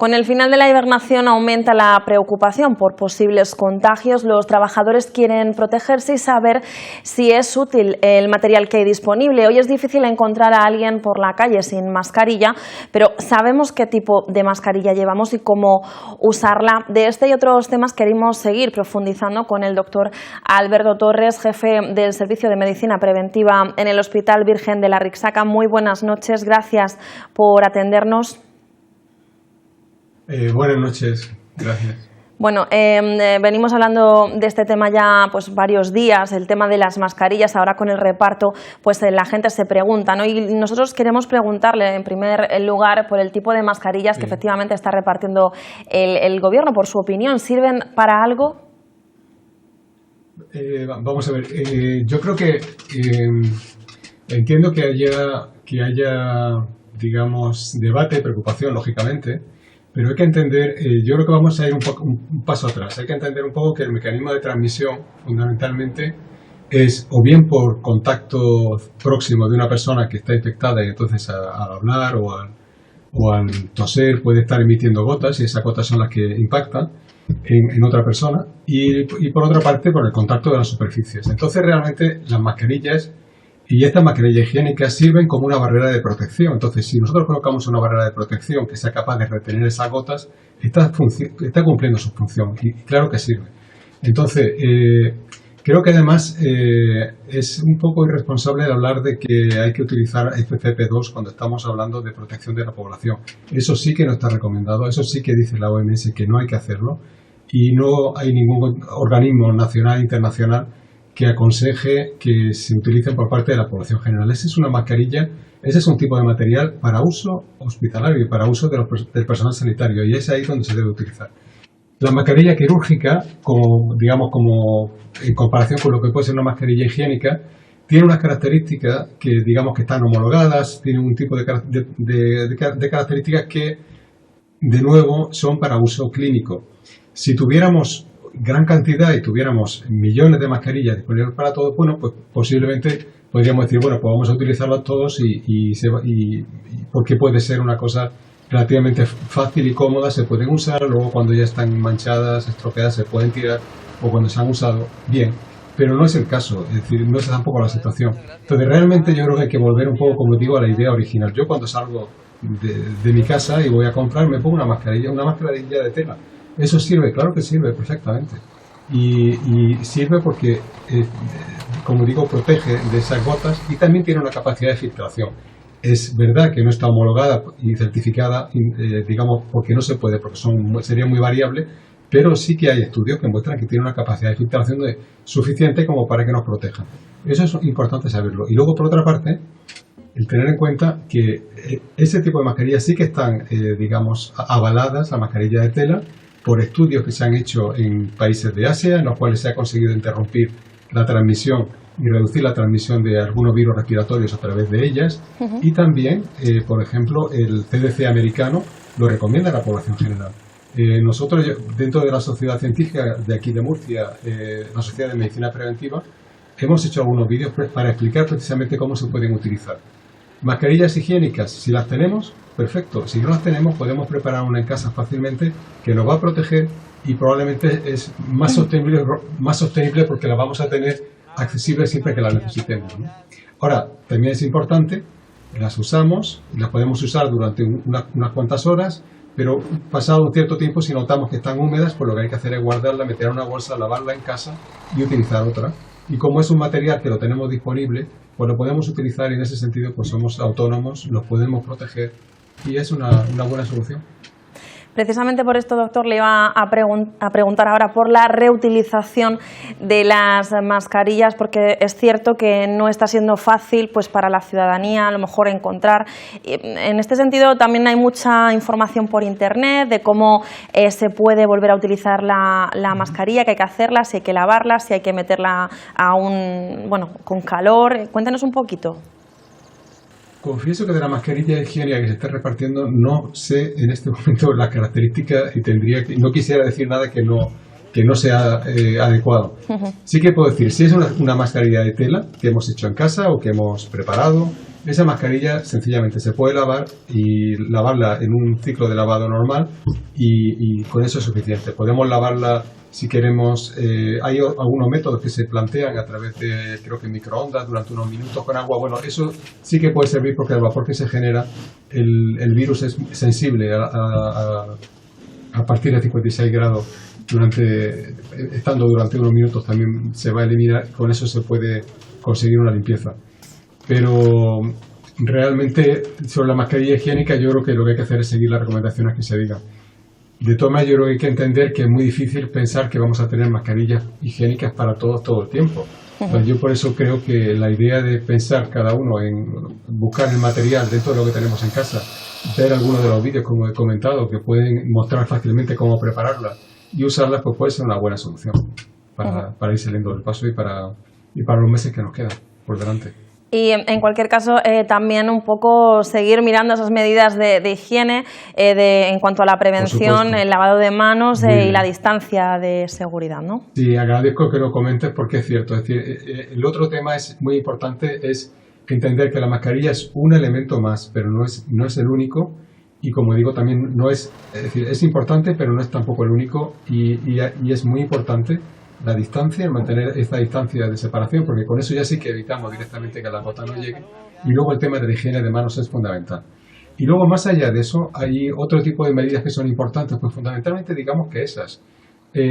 Con el final de la hibernación aumenta la preocupación por posibles contagios. Los trabajadores quieren protegerse y saber si es útil el material que hay disponible. Hoy es difícil encontrar a alguien por la calle sin mascarilla, pero sabemos qué tipo de mascarilla llevamos y cómo usarla. De este y otros temas queremos seguir profundizando con el doctor Alberto Torres, jefe del Servicio de Medicina Preventiva en el Hospital Virgen de la Rixaca. Muy buenas noches, gracias por atendernos. Buenas noches, gracias. Bueno, venimos hablando de este tema ya pues varios días, el tema de las mascarillas. Ahora con el reparto pues la gente se pregunta, ¿no? Y nosotros queremos preguntarle en primer lugar por el tipo de mascarillas que efectivamente está repartiendo el Gobierno. Por su opinión, ¿sirven para algo? Vamos a ver, yo creo que entiendo que haya, digamos, debate, preocupación, lógicamente. Pero hay que entender, yo creo que vamos a ir un paso atrás. Hay que entender un poco que el mecanismo de transmisión, fundamentalmente, es o bien por contacto próximo de una persona que está infectada y entonces al hablar o al toser puede estar emitiendo gotas y esas gotas son las que impactan en otra persona. Y por otra parte, por el contacto de las superficies. Entonces, realmente, las mascarillas y estas mascarillas higiénicas sirven como una barrera de protección. Entonces, si nosotros colocamos una barrera de protección que sea capaz de retener esas gotas, está cumpliendo su función y claro que sirve. Entonces, creo que además es un poco irresponsable de hablar de que hay que utilizar FFP2 cuando estamos hablando de protección de la población. Eso sí que no está recomendado, eso sí que dice la OMS que no hay que hacerlo y no hay ningún organismo nacional e internacional que aconseje que se utilicen por parte de la población general. Esa es una mascarilla, ese es un tipo de material para uso hospitalario y para uso del personal sanitario, y es ahí donde se debe utilizar. La mascarilla quirúrgica, como en comparación con lo que puede ser una mascarilla higiénica, tiene unas características que digamos que están homologadas, tiene un tipo de características que de nuevo son para uso clínico. Si tuviéramos gran cantidad y tuviéramos millones de mascarillas disponibles para todos, bueno, pues posiblemente podríamos decir, bueno, pues vamos a utilizarlas todos y porque puede ser una cosa relativamente fácil y cómoda, se pueden usar, luego cuando ya están manchadas, estropeadas, se pueden tirar, o cuando se han usado, bien, pero no es el caso, es decir, no es tampoco la situación. Entonces realmente yo creo que hay que volver un poco, como digo, a la idea original. Yo cuando salgo de mi casa y voy a comprar, me pongo una mascarilla de tela. Eso sirve, claro que sirve perfectamente. Y sirve porque, como digo, protege de esas gotas y también tiene una capacidad de filtración. Es verdad que no está homologada y certificada, digamos, porque no se puede, porque sería muy variable, pero sí que hay estudios que muestran que tiene una capacidad de filtración suficiente como para que nos proteja. Eso es importante saberlo. Y luego, por otra parte, el tener en cuenta que ese tipo de mascarillas sí que están, digamos, avaladas, la mascarilla de tela, por estudios que se han hecho en países de Asia, en los cuales se ha conseguido interrumpir la transmisión y reducir la transmisión de algunos virus respiratorios a través de ellas. Y también, por ejemplo, el CDC americano lo recomienda a la población general. Nosotros, dentro de la sociedad científica de aquí de Murcia, la Sociedad de Medicina Preventiva, hemos hecho algunos vídeos para explicar precisamente cómo se pueden utilizar. Mascarillas higiénicas, si las tenemos, perfecto. Si no las tenemos, podemos preparar una en casa fácilmente que nos va a proteger y probablemente es más sostenible porque la vamos a tener accesible siempre que la necesitemos, ¿no? Ahora, también es importante, las usamos, las podemos usar durante unas cuantas horas, pero pasado un cierto tiempo, si notamos que están húmedas, pues lo que hay que hacer es guardarla, meter en una bolsa, lavarla en casa y utilizar otra. Y como es un material que lo tenemos disponible, pues lo podemos utilizar y en ese sentido pues somos autónomos, los podemos proteger y es una buena solución. Precisamente por esto, doctor, le iba a preguntar ahora por la reutilización de las mascarillas, porque es cierto que no está siendo fácil pues para la ciudadanía a lo mejor encontrar. En este sentido también hay mucha información por internet de cómo se puede volver a utilizar la mascarilla, que hay que hacerla, si hay que lavarla, si hay que meterla con calor. Cuéntenos un poquito. Confieso que de la mascarilla higiénica que se está repartiendo no sé en este momento las características y no quisiera decir nada que no sea adecuado. Sí que puedo decir, si es una mascarilla de tela que hemos hecho en casa o que hemos preparado Esa mascarilla sencillamente se puede lavar y lavarla en un ciclo de lavado normal y con eso es suficiente. Podemos lavarla si queremos. Hay algunos métodos que se plantean a través de, creo que microondas, durante unos minutos con agua. Bueno, eso sí que puede servir porque el vapor que se genera, el virus es sensible a partir de 56 grados. Estando durante unos minutos también se va a eliminar, con eso se puede conseguir una limpieza. Pero realmente sobre la mascarilla higiénica yo creo que lo que hay que hacer es seguir las recomendaciones que se digan. De todas maneras, yo creo que hay que entender que es muy difícil pensar que vamos a tener mascarillas higiénicas para todos todo el tiempo. Pues yo por eso creo que la idea de pensar cada uno en buscar el material dentro de lo que tenemos en casa, ver algunos de los vídeos, como he comentado, que pueden mostrar fácilmente cómo prepararla y usarlas, pues puede ser una buena solución para ir saliendo del paso y para los meses que nos quedan por delante. Y en cualquier caso, también un poco seguir mirando esas medidas de higiene en cuanto a la prevención, el lavado de manos y la distancia de seguridad, ¿no? Sí, agradezco que lo comentes porque es cierto. Es decir, el otro tema es muy importante, es entender que la mascarilla es un elemento más, pero no es el único. Y como digo, también es decir, es importante, pero no es tampoco el único. Y es muy importante la distancia, mantener esta distancia de separación, porque con eso ya sí que evitamos directamente que la gota no llegue. Y luego el tema de la higiene de manos es fundamental. Y luego, más allá de eso, hay otro tipo de medidas que son importantes, pues fundamentalmente digamos que esas.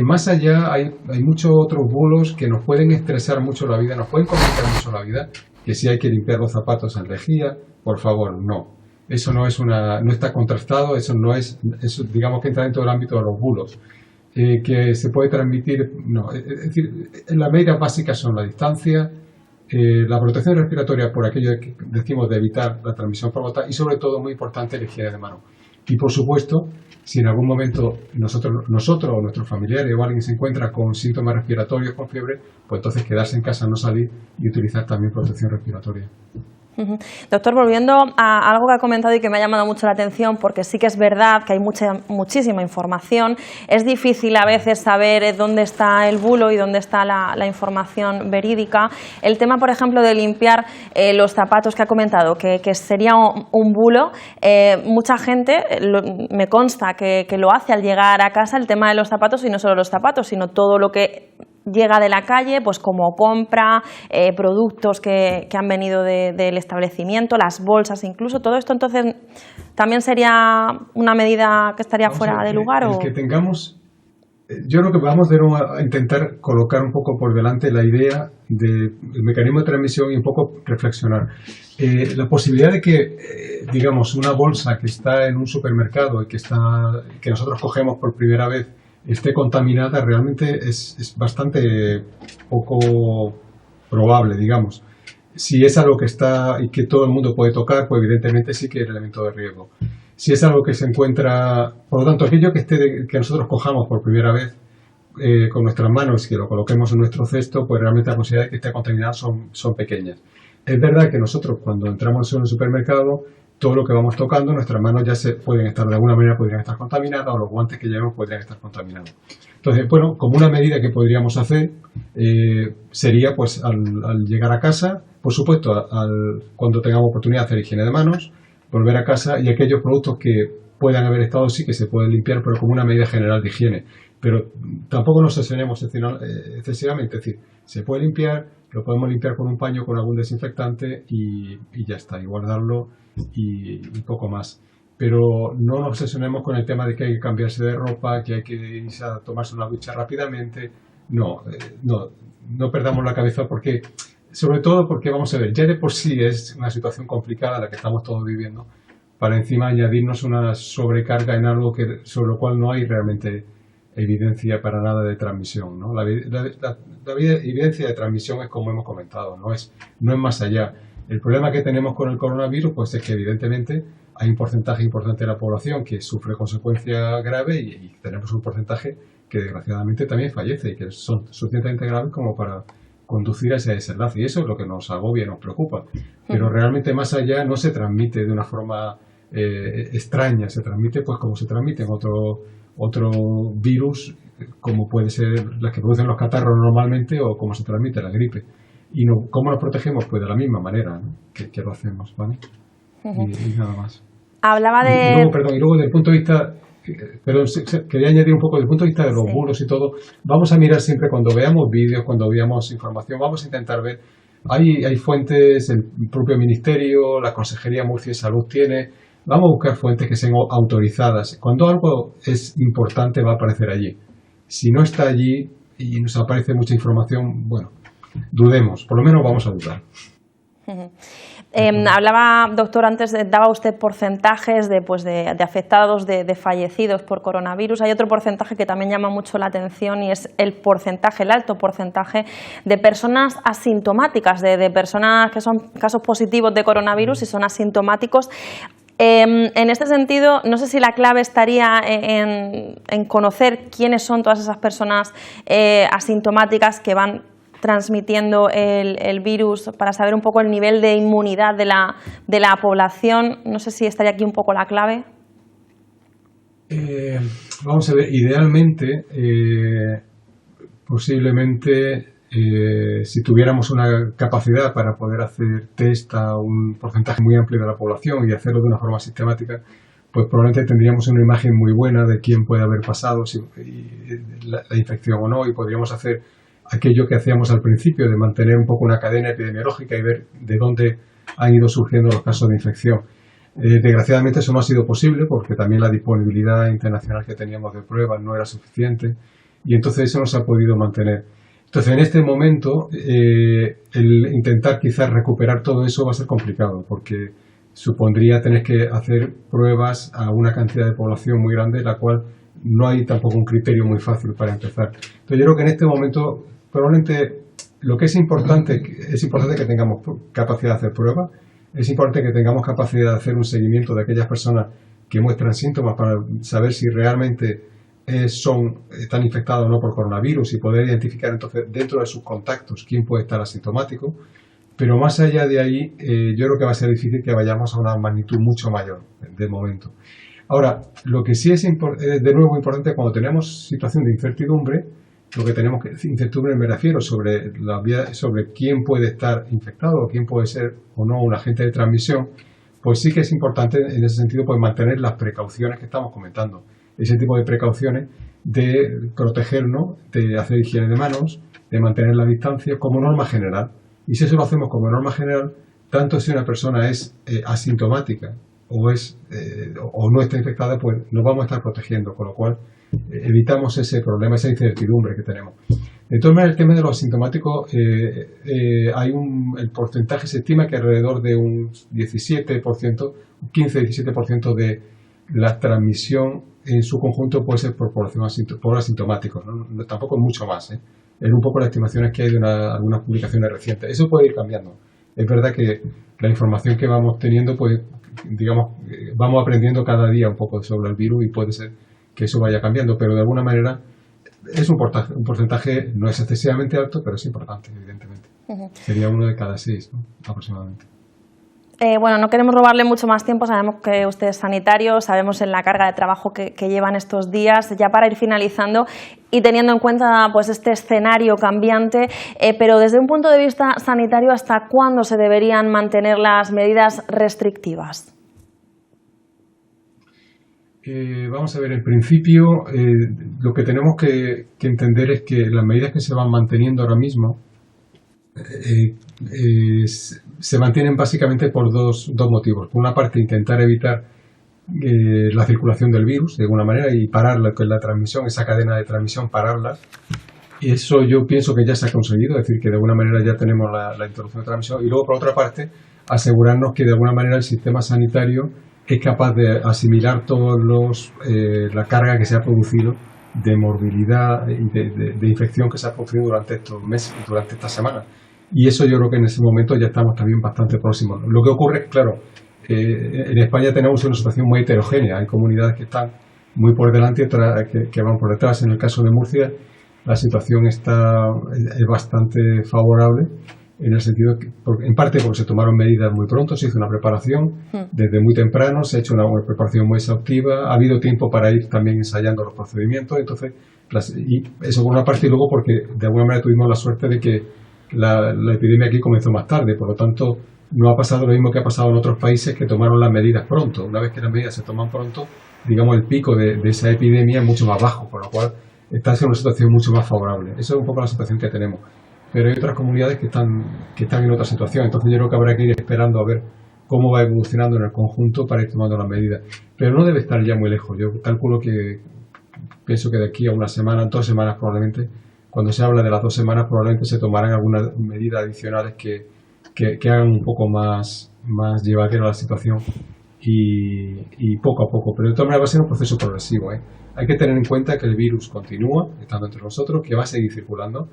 Más allá hay muchos otros bulos que nos pueden estresar mucho la vida, nos pueden complicar mucho la vida, que si hay que limpiar los zapatos en lejía, por favor, no. Eso no está contrastado, eso digamos que entra dentro del ámbito de los bulos. Que se puede transmitir, no, es decir, las medidas básicas son la distancia, la protección respiratoria por aquello que decimos de evitar la transmisión por gota y sobre todo, muy importante, la higiene de mano. Y por supuesto, si en algún momento nosotros o nuestros familiares o alguien se encuentra con síntomas respiratorios, con fiebre, pues entonces quedarse en casa, no salir y utilizar también protección respiratoria. Doctor, volviendo a algo que ha comentado y que me ha llamado mucho la atención, porque sí que es verdad que hay muchísima información, es difícil a veces saber dónde está el bulo y dónde está la información verídica. El tema, por ejemplo, de limpiar los zapatos que ha comentado, que sería un bulo, mucha gente, me consta que lo hace al llegar a casa, el tema de los zapatos, y no solo los zapatos, sino todo lo que llega de la calle, pues como compra, productos que han venido del establecimiento, las bolsas incluso, todo esto. Entonces, ¿también sería una medida que estaría fuera de lugar? Que tengamos, yo creo que vamos a intentar colocar un poco por delante la idea del mecanismo de transmisión y un poco reflexionar. La posibilidad de que, digamos, una bolsa que está en un supermercado y que nosotros cogemos por primera vez esté contaminada realmente es bastante poco probable, digamos. Si es algo que está y que todo el mundo puede tocar, pues evidentemente sí que es elemento de riesgo. Si es algo que se encuentra, por lo tanto, aquello que nosotros cojamos por primera vez con nuestras manos y que lo coloquemos en nuestro cesto, pues realmente la posibilidad de que esté contaminado son pequeñas. Es verdad que nosotros cuando entramos en un supermercado, todo lo que vamos tocando, nuestras manos ya pueden estar de alguna manera, podrían estar contaminadas, o los guantes que llevamos podrían estar contaminados. Entonces, bueno, como una medida que podríamos hacer sería, pues, al llegar a casa, por supuesto, cuando tengamos oportunidad de hacer higiene de manos, volver a casa y aquellos productos que puedan haber estado sí que se pueden limpiar, pero como una medida general de higiene. Pero tampoco nos obsesionemos excesivamente, es decir, se puede limpiar, lo podemos limpiar con un paño, con algún desinfectante y ya está, y guardarlo y poco más. Pero no nos obsesionemos con el tema de que hay que cambiarse de ropa, que hay que irse a tomarse una ducha rápidamente. No perdamos la cabeza porque, sobre todo porque, vamos a ver, ya de por sí es una situación complicada la que estamos todos viviendo, para encima añadirnos una sobrecarga en algo sobre lo cual no hay realmente evidencia para nada de transmisión, ¿no? La evidencia de transmisión es como hemos comentado, no es más allá. El problema que tenemos con el coronavirus pues es que evidentemente hay un porcentaje importante de la población que sufre consecuencias graves y tenemos un porcentaje que desgraciadamente también fallece y que son suficientemente graves como para conducir a ese desenlace, y eso es lo que nos agobia y nos preocupa. Pero realmente más allá no se transmite de una forma extraña, se transmite pues como se transmiten otro virus, como puede ser las que producen los catarros normalmente o como se transmite la gripe. Y ¿cómo nos protegemos? Pues de la misma manera, ¿no? que lo hacemos, ¿vale? Y nada más. Hablaba de... Y luego desde el punto de vista, quería añadir un poco desde el punto de vista de los bulos y todo, vamos a mirar siempre cuando veamos vídeos, cuando veamos información, vamos a intentar ver, hay fuentes, el propio Ministerio, la Consejería Murcia de Salud tiene, vamos a buscar fuentes que sean autorizadas. Cuando algo es importante va a aparecer allí. Si no está allí y nos aparece mucha información, bueno, dudemos, por lo menos vamos a dudar. Hablaba, doctor, antes daba usted porcentajes de afectados, de fallecidos por coronavirus. Hay otro porcentaje que también llama mucho la atención y es el alto porcentaje de personas asintomáticas, de personas que son casos positivos de coronavirus y son asintomáticos. En este sentido, no sé si la clave estaría en conocer quiénes son todas esas personas asintomáticas que van transmitiendo el virus, para saber un poco el nivel de inmunidad de la población. No sé si estaría aquí un poco la clave. Vamos a ver, idealmente, posiblemente, si tuviéramos una capacidad para poder hacer test a un porcentaje muy amplio de la población y hacerlo de una forma sistemática, pues probablemente tendríamos una imagen muy buena de quién puede haber pasado la infección o no, y podríamos hacer aquello que hacíamos al principio, de mantener un poco una cadena epidemiológica y ver de dónde han ido surgiendo los casos de infección. Desgraciadamente eso no ha sido posible porque también la disponibilidad internacional que teníamos de pruebas no era suficiente y entonces eso no se ha podido mantener. Entonces en este momento el intentar quizás recuperar todo eso va a ser complicado porque supondría tener que hacer pruebas a una cantidad de población muy grande, la cual no hay tampoco un criterio muy fácil para empezar. Entonces yo creo que en este momento probablemente lo que es importante que tengamos capacidad de hacer pruebas, es importante que tengamos capacidad de hacer un seguimiento de aquellas personas que muestran síntomas para saber si realmente están infectados o no por coronavirus y poder identificar entonces dentro de sus contactos quién puede estar asintomático. Pero más allá de ahí, yo creo que va a ser difícil que vayamos a una magnitud mucho mayor de momento. Ahora, lo que sí es de nuevo importante cuando tenemos situación de incertidumbre, lo que tenemos que incertidumbre me refiero sobre quién puede estar infectado o quién puede ser o no un agente de transmisión, pues sí que es importante en ese sentido pues mantener las precauciones que estamos comentando. Ese tipo de precauciones de protegernos, de hacer higiene de manos, de mantener la distancia como norma general. Y si eso lo hacemos como norma general, tanto si una persona es asintomática o no está infectada, pues nos vamos a estar protegiendo, con lo cual evitamos ese problema, esa incertidumbre que tenemos. De todas maneras, el tema de los asintomáticos, el porcentaje se estima que alrededor de un 17%, 15-17% de la transmisión en su conjunto puede ser por asintomáticos, ¿no? Tampoco es mucho más, Es un poco las estimaciones que hay de algunas publicaciones recientes. Eso puede ir cambiando. Es verdad que la información que vamos teniendo, pues, digamos, vamos aprendiendo cada día un poco sobre el virus y puede ser que eso vaya cambiando, pero de alguna manera es un porcentaje, no es excesivamente alto, pero es importante, evidentemente. Sería 1 de cada 6, ¿no? Aproximadamente. Bueno, no queremos robarle mucho más tiempo, sabemos que usted es sanitario, sabemos en la carga de trabajo que llevan estos días, ya para ir finalizando y teniendo en cuenta pues este escenario cambiante, pero desde un punto de vista sanitario, ¿hasta cuándo se deberían mantener las medidas restrictivas? Vamos a ver, en principio lo que tenemos que entender es que las medidas que se van manteniendo ahora mismo se mantienen básicamente por dos motivos. Por una parte, intentar evitar la circulación del virus de alguna manera y parar la transmisión, esa cadena de transmisión, pararla. Y eso yo pienso que ya se ha conseguido, es decir, que de alguna manera ya tenemos la interrupción de transmisión. Y luego, por otra parte, asegurarnos que de alguna manera el sistema sanitario es capaz de asimilar la carga que se ha producido de morbilidad y de infección que se ha producido durante estos meses, durante esta semana. Y eso yo creo que en ese momento ya estamos también bastante próximos. Lo que ocurre es, claro, en España tenemos una situación muy heterogénea. Hay comunidades que están muy por delante y otras que van por detrás. En el caso de Murcia, la situación es bastante favorable, en el sentido que, en parte porque se tomaron medidas muy pronto, se hizo una preparación desde muy temprano, se ha hecho una preparación muy exhaustiva, ha habido tiempo para ir también ensayando los procedimientos, entonces, y eso por una parte, y luego porque de alguna manera tuvimos la suerte de que la epidemia aquí comenzó más tarde, por lo tanto no ha pasado lo mismo que ha pasado en otros países que tomaron las medidas pronto. Una vez que las medidas se toman pronto, digamos el pico de esa epidemia es mucho más bajo, por lo cual está en una situación mucho más favorable. Esa es un poco la situación que tenemos. Pero hay otras comunidades que están en otra situación, entonces yo creo que habrá que ir esperando a ver cómo va evolucionando en el conjunto para ir tomando las medidas. Pero no debe estar ya muy lejos. Yo calculo que, pienso que de aquí a una semana, 2 semanas probablemente, cuando se habla de las 2 semanas, probablemente se tomarán algunas medidas adicionales que hagan un poco más llevadera la situación y poco a poco. Pero de todas maneras va a ser un proceso progresivo, ¿eh? Hay que tener en cuenta que el virus continúa estando entre nosotros, que va a seguir circulando,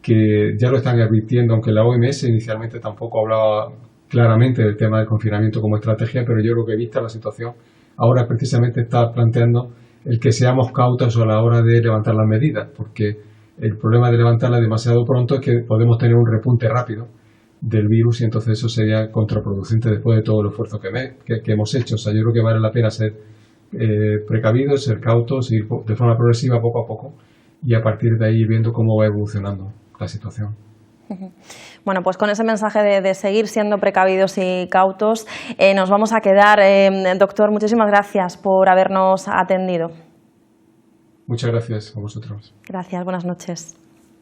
que ya lo están advirtiendo, aunque la OMS inicialmente tampoco hablaba claramente del tema del confinamiento como estrategia, pero yo creo que vista la situación, ahora precisamente está planteando el que seamos cautos a la hora de levantar las medidas, porque el problema de levantarlas demasiado pronto es que podemos tener un repunte rápido del virus y entonces eso sería contraproducente después de todo el esfuerzo que hemos hecho. O sea, yo creo que vale la pena ser precavidos, ser cautos, ir de forma progresiva poco a poco y a partir de ahí viendo cómo va evolucionando la situación. Bueno, pues con ese mensaje de seguir siendo precavidos y cautos nos vamos a quedar. Doctor, muchísimas gracias por habernos atendido. Muchas gracias a vosotros. Gracias, buenas noches.